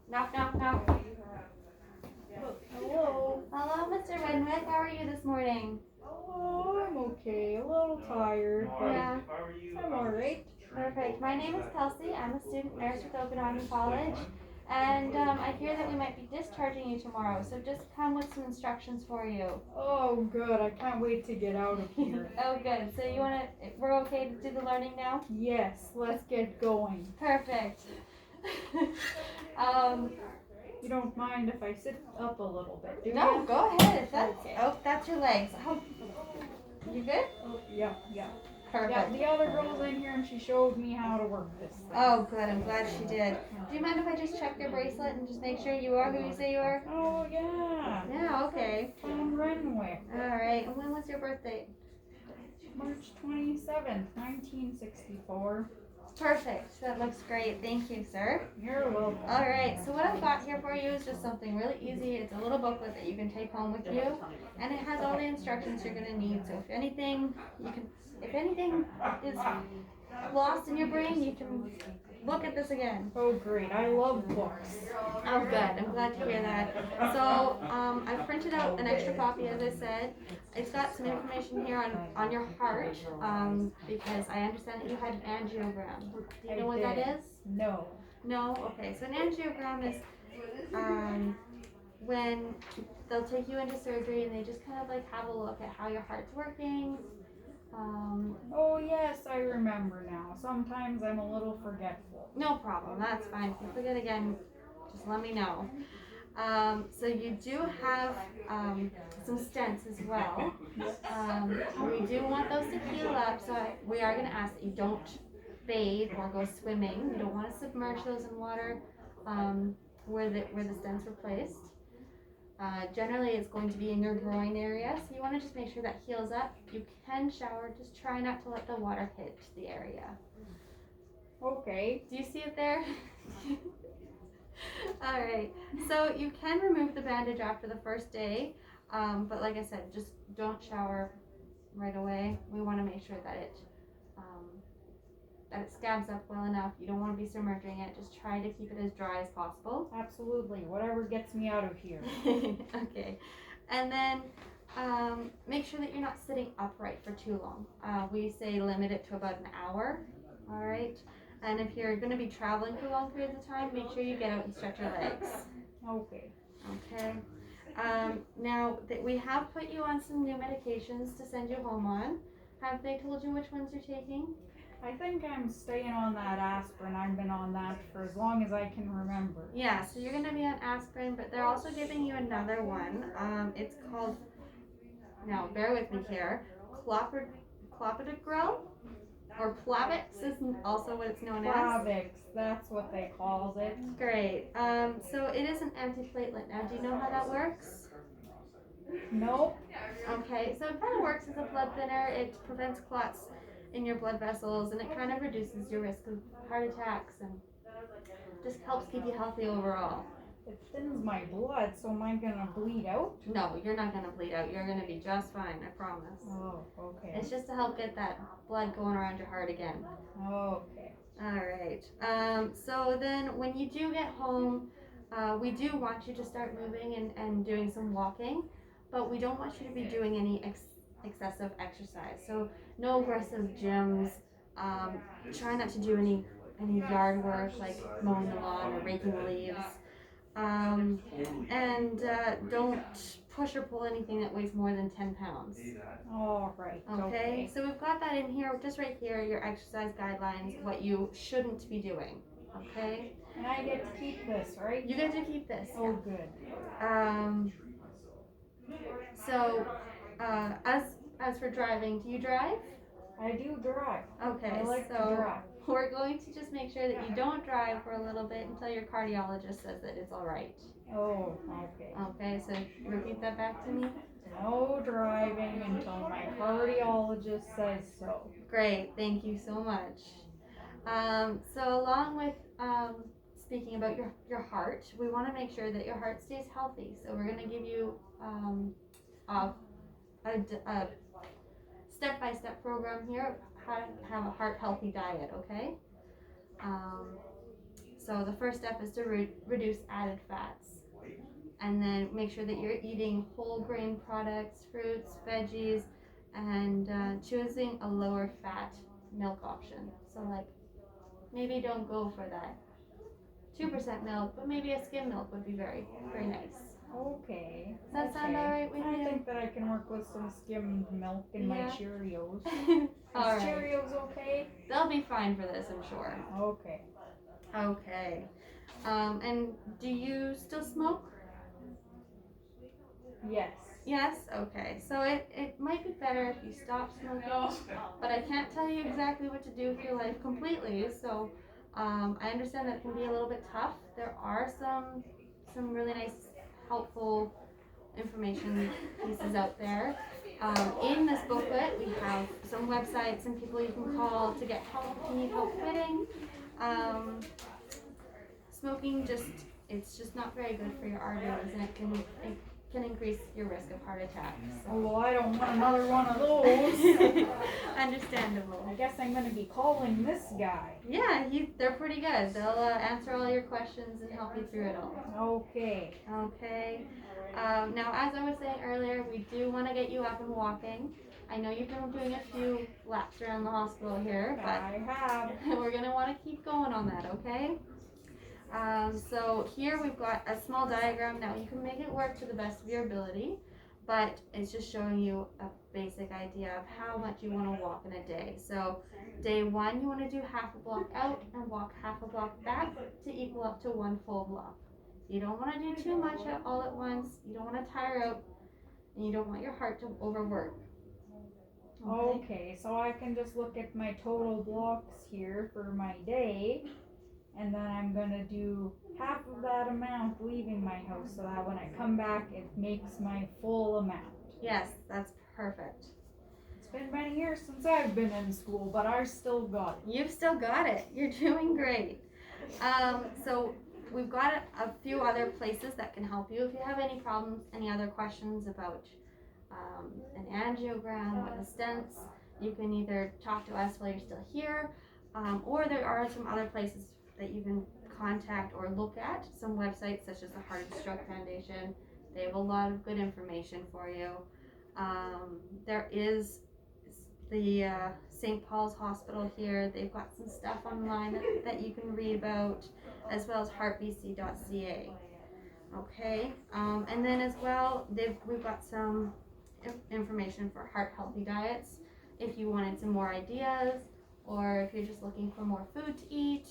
Knock, knock, knock. Hello. Hello, Mr. Renwick. How are you this morning? Oh, I'm okay. A little tired, but Yeah, I'm alright. perfect. My name is Kelsey. I'm a student nurse with Okanagan College. And I hear that we might be discharging you tomorrow, so just come with some instructions for you. Oh, good. I can't wait to get out of here. Oh, good. So we're okay to do the learning now? Yes, let's get going. Perfect. um, You don't mind if I sit up a little bit, do no, you? go ahead. Okay. That's your legs. Oh, you good? Yeah. Yeah, Perfect. the other girl's in here and she showed me how to work this thing. Oh, good. I'm glad she did. Do you mind if I just check your bracelet and just make sure you are who you say you are? Oh, yeah. Yeah, okay. Tom Renwick. All right. And when was your birthday? March 27th, 1964. Perfect. That looks great. Thank you, sir. You're welcome. All right. So what I've got here for you is just something really easy. It's a little booklet that you can take home with you, and it has all the instructions you're going to need. So if anything is lost in your brain, you can look at this again. Oh, great. I love books. Oh, good. I'm glad to hear that. So, I printed out an extra copy, as I said. It's got some information here on your heart, because I understand that you had an angiogram. Do you know what that is? No. No? Okay. So an angiogram is when they'll take you into surgery and they just kind of like have a look at how your heart's working. Oh, yes, I remember now. Sometimes I'm a little forgetful. No problem. That's fine. If you forget again, just let me know. So you do have some stents as well. We do want those to heal up, so we are going to ask that you don't bathe or go swimming. You don't want to submerge those in water where the stents were placed. Generally, it's going to be in your groin area, so you want to just make sure that heals up. You can shower, just try not to let the water hit the area. Okay. Do you see it there? All right. So you can remove the bandage after the first day, but like I said, just don't shower right away. We want to make sure that it scabs up well enough. You don't want to be submerging it. Just try to keep it as dry as possible. Absolutely. Whatever gets me out of here. Okay. And then make sure that you're not sitting upright for too long. We say limit it to about an hour. All right. And if you're going to be traveling for long periods of time, make sure you get out and stretch your legs. Okay. Okay. Now that we have put you on some new medications to send you home on, have they told you which ones you're taking? I think I'm staying on that aspirin. I've been on that for as long as I can remember. Yeah, so you're going to be on aspirin, but they're also giving you another one. It's called, now bear with me here, clopidogrel, or Plavix is also what it's known as. Plavix, that's what they called it. Great. So it is an antiplatelet. Now, do you know how that works? Nope. Okay, so it kind of works as a blood thinner. It prevents clots in your blood vessels, and it kind of reduces your risk of heart attacks and just helps keep you healthy overall. It thins my blood, so am I gonna bleed out? No, you're not gonna bleed out. You're gonna be just fine, I promise. Oh, okay. It's just to help get that blood going around your heart again. Okay. All right. So then when you do get home, we do want you to start moving and doing some walking, but we don't want you to be doing any excessive exercise. So no aggressive gyms. Try not to do any yard work like mowing the lawn or raking the leaves. And don't push or pull anything that weighs more than 10 pounds. All right. Okay, so we've got that in here, just right here, your exercise guidelines, what you shouldn't be doing. Okay? And I get to keep this, right? You get to keep this. Oh, good. So, as for driving, do you drive? I do drive. Okay, I like so to drive. we're going to just make sure that you don't drive for a little bit until your cardiologist says that it's all right. Oh, okay. Okay, so repeat that back to me. No driving until my cardiologist says so. Great, thank you so much. So along with speaking about your heart, we want to make sure that your heart stays healthy. So we're going to give you a step-by-step program here of how to have a heart healthy diet, okay? So the first step is to reduce added fats. And then make sure that you're eating whole grain products, fruits, veggies, and choosing a lower fat milk option. So like maybe don't go for that 2% milk, but maybe a skim milk would be very, very nice. Okay. Does that sound alright with I you? think that I can work with some skimmed milk in my Yeah. Cheerios. Alright. Cheerios okay? They'll be fine for this, I'm sure. Okay. Okay. And do you still smoke? Yes. Yes? Okay. So it might be better if you stop smoking, but I can't tell you exactly what to do with your life completely. So I understand that it can be a little bit tough. There are some really nice, helpful information pieces out there. In this booklet, we have some websites and people you can call to get help if you need help quitting. Smoking it's just not very good for your arteries, and it can increase your risk of heart attacks. So. Oh, well, I don't want another one of those. Understandable. I guess I'm going to be calling this guy. Yeah, they're pretty good. They'll answer all your questions and help you through it all. Okay. Okay. Now, as I was saying earlier, we do want to get you up and walking. I know you've been doing a few laps around the hospital here, but I have. we're going to want to keep going on that, okay? So here we've got a small diagram. Now you can make it work to the best of your ability, but it's just showing you a basic idea of how much you want to walk in a day. So day 1, you want to do half a block out and walk half a block back to equal up to 1 full block. You don't want to do too much all at once. You don't want to tire out, and you don't want your heart to overwork. Okay, so I can just look at my total blocks here for my day, and then I'm gonna do half of that amount leaving my house so that when I come back it makes my full amount. Yes, that's perfect. It's been many years since I've been in school, but I still got it. You've still got it. You're doing great. So we've got a few other places that can help you. If you have any problems, any other questions about an angiogram, what the stents, you can either talk to us while you're still here, or there are some other places that you can contact or look at. Some websites such as the Heart and Stroke Foundation, they have a lot of good information for you. There is the St. Paul's Hospital here. They've got some stuff online that you can read about, as well as heartbc.ca. Okay, and then as well, we've got some information for heart healthy diets if you wanted some more ideas, or if you're just looking for more food to eat.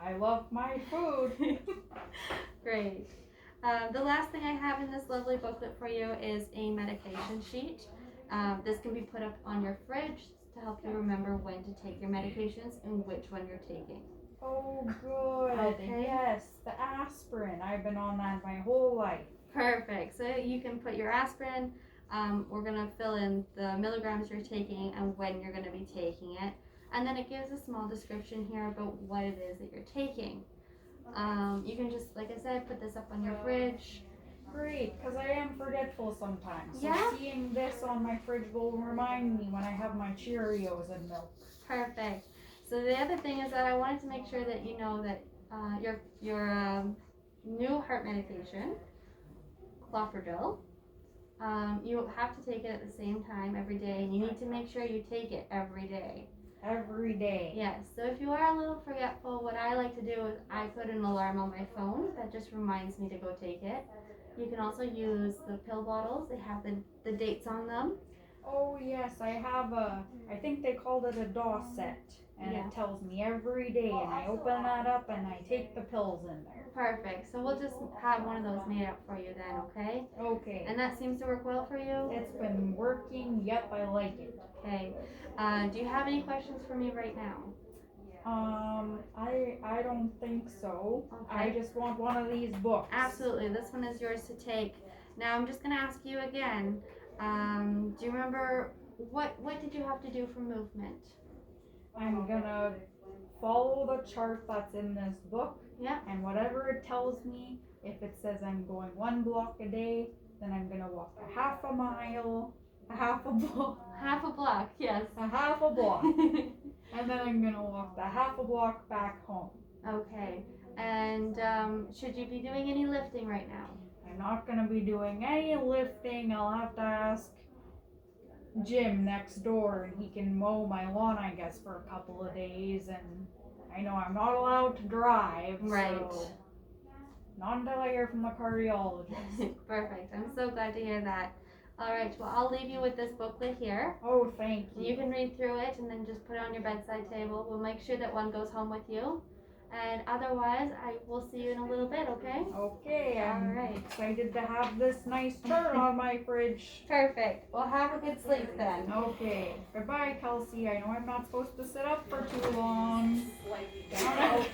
I love my food. Great. The last thing I have in this lovely booklet for you is a medication sheet. This can be put up on your fridge to help you remember when to take your medications and which one you're taking. Oh, good. Okay. Yes, the aspirin. I've been on that my whole life. Perfect. So you can put your aspirin. We're going to fill in the milligrams you're taking and when you're going to be taking it. And then it gives a small description here about what it is that you're taking. You can just, like I said, put this up on your fridge. Great, because I am forgetful sometimes. So Yeah? seeing this on my fridge will remind me when I have my Cheerios and milk. Perfect. So the other thing is that I wanted to make sure that you know that your new heart medication, Clopidogrel, you have to take it at the same time every day, and you need to make sure you take it every day. Every day. Yes, so if you are a little forgetful, what I like to do is I put an alarm on my phone that just reminds me to go take it. You can also use the pill bottles. They have the dates on them. Oh yes, I have I think they called it a DAW set. And Yeah. it tells me every day, and I open that up and I take the pills in there. Perfect. So we'll just have one of those made up for you then, okay? Okay. And that seems to work well for you? It's been working, yep, I like it. Okay. Do you have any questions for me right now? I don't think so. Okay. I just want one of these books. Absolutely. This one is yours to take. Now I'm just going to ask you again. Do you remember what did you have to do for movement? I'm gonna follow the chart that's in this book. Yeah. And whatever it tells me, if it says I'm going 1 block a day, then I'm gonna walk a half a mile, a half a block. Half a block, yes. A half a block. And then I'm gonna walk the half a block back home. Okay. And should you be doing any lifting right now? I'm not gonna be doing any lifting. I'll have to ask Jim next door and he can mow my lawn, I guess, for a couple of days. And I know I'm not allowed to drive. Right. So not until I hear from the cardiologist. Perfect. I'm so glad to hear that. All right. Well, I'll leave you with this booklet here. Oh, thank You you. can read through it and then just put it on your bedside table. We'll make sure that one goes home with you. And otherwise, I will see you in a little bit, okay? Okay, I'm All right. excited to have this nice turn on my fridge. Perfect. Well, have a good sleep then. Okay, goodbye, Kelsey. I know I'm not supposed to sit up for too long. Down out.